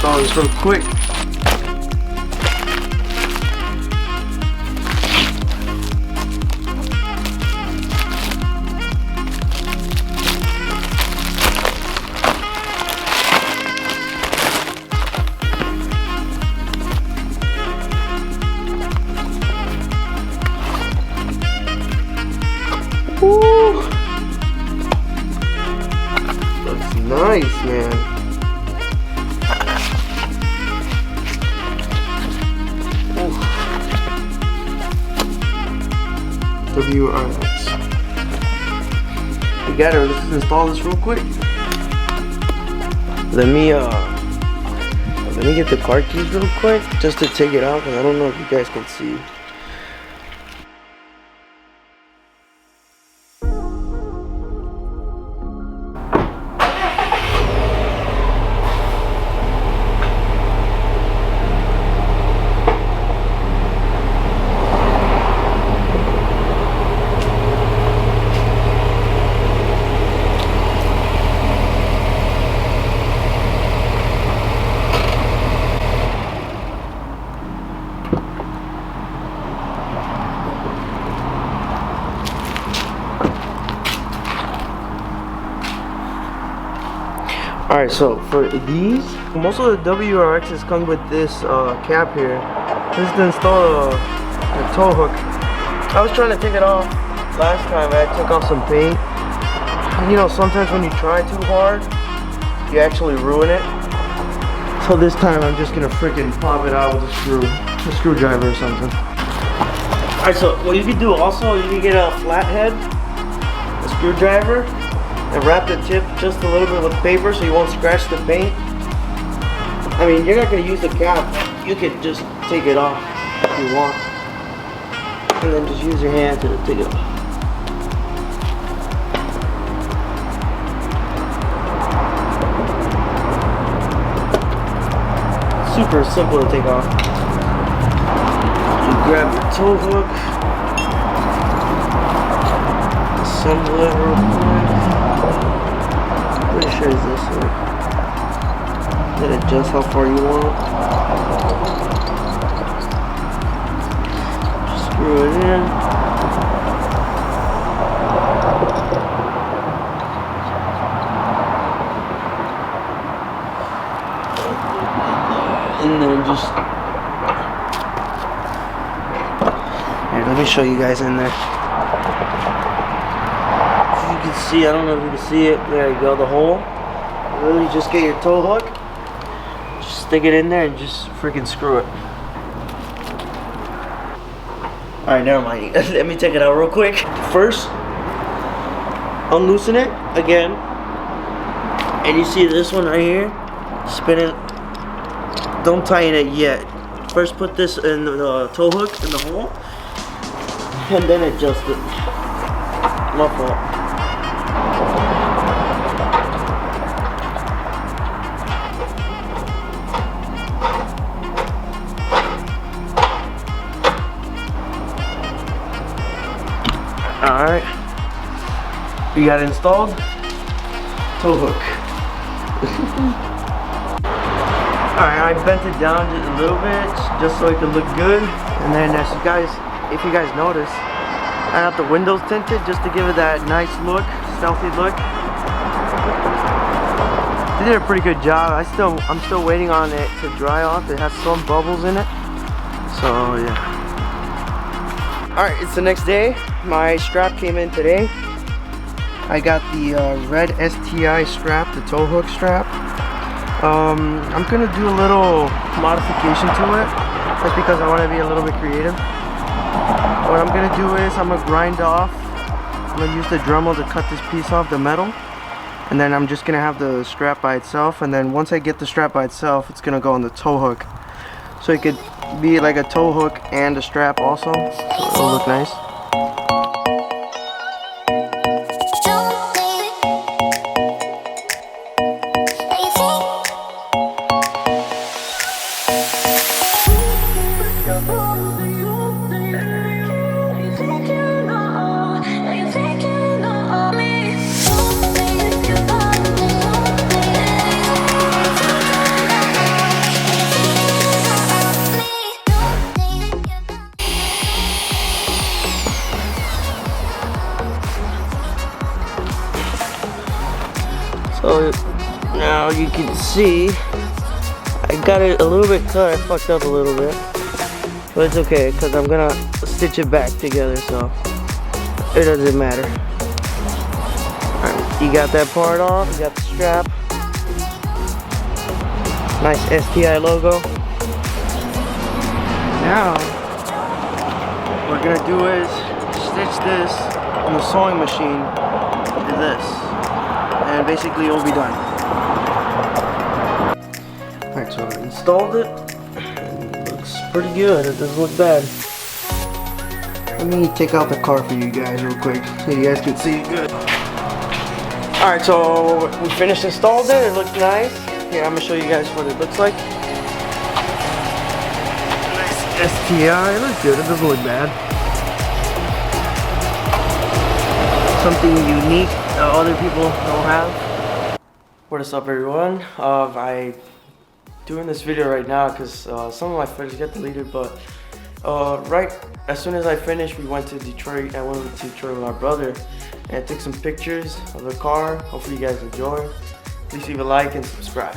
install this real quick. Woo! Looks nice, man. WRX. We got it. Let's install this real quick. Let me get the car keys real quick just to take it out because I don't know if you guys can see. Alright, so for these, most of the WRXs come with this cap here. This is to install a tow hook. I was trying to take it off last time. I took off some paint. And you know, sometimes when you try too hard, you actually ruin it. So this time I'm just gonna freaking pop it out with a screwdriver or something. Alright, so what you can do also, you can get a flathead, a screwdriver, and wrap the tip just a little bit with paper so you won't scratch the paint. I mean, you're not going to use the cap. You could just take it off if you want. And then just use your hand to take it off. Super simple to take off. You grab your tow hook. Assemble it real quick. Pretty sure it's this way. Then adjust how far you want. Just screw it in. And then just... Here, let me show you guys in there. You can see, I don't know if you can see it, there you go, the hole. Really just get your tow hook, just stick it in there and just freaking screw it. Alright, never mind. Let me take it out real quick. First, unloosen it again, and you see this one right here, spin it. Don't tighten it yet. First put this in the tow hook in the hole, and then adjust it. My fault. Alright, we got it installed. Tow hook. Alright, I bent it down just a little bit just so it could look good. And then as you guys, if you guys notice, I got the windows tinted just to give it that nice look, stealthy look. They did a pretty good job. I'm still waiting on it to dry off. It has some bubbles in it. So yeah. Alright, it's the next day. My strap came in today. I got the red STI strap, the tow hook strap. I'm gonna do a little modification to it, just because I want to be a little bit creative. What I'm gonna do is I'm gonna grind off. I'm gonna use the Dremel to cut this piece off the metal, and then I'm just gonna have the strap by itself. And then once I get the strap by itself, it's gonna go on the tow hook, so it could be like a tow hook and a strap also. So it'll look nice. see, I got it a little bit cut. I fucked up a little bit, but it's okay because I'm gonna stitch it back together, so it doesn't matter. Alright, you got that part off, you got the strap. Nice STI logo. Now, what we're gonna do is stitch this on the sewing machine to this, and basically it'll be done. Alright, so I installed it. It looks pretty good. It doesn't look bad. Let me take out the car for you guys real quick so you guys can see it good. Alright, so we finished installed it. It looks nice. Here, I'm gonna show you guys what it looks like. Nice STI. It looks good. It doesn't look bad. Something unique that other people don't have. What is up, everyone? I'm doing this video right now because some of my footage got deleted, but right as soon as I finished, we went to Detroit. I went to Detroit with my brother and I took some pictures of the car. Hopefully you guys enjoy. Please leave a like and subscribe.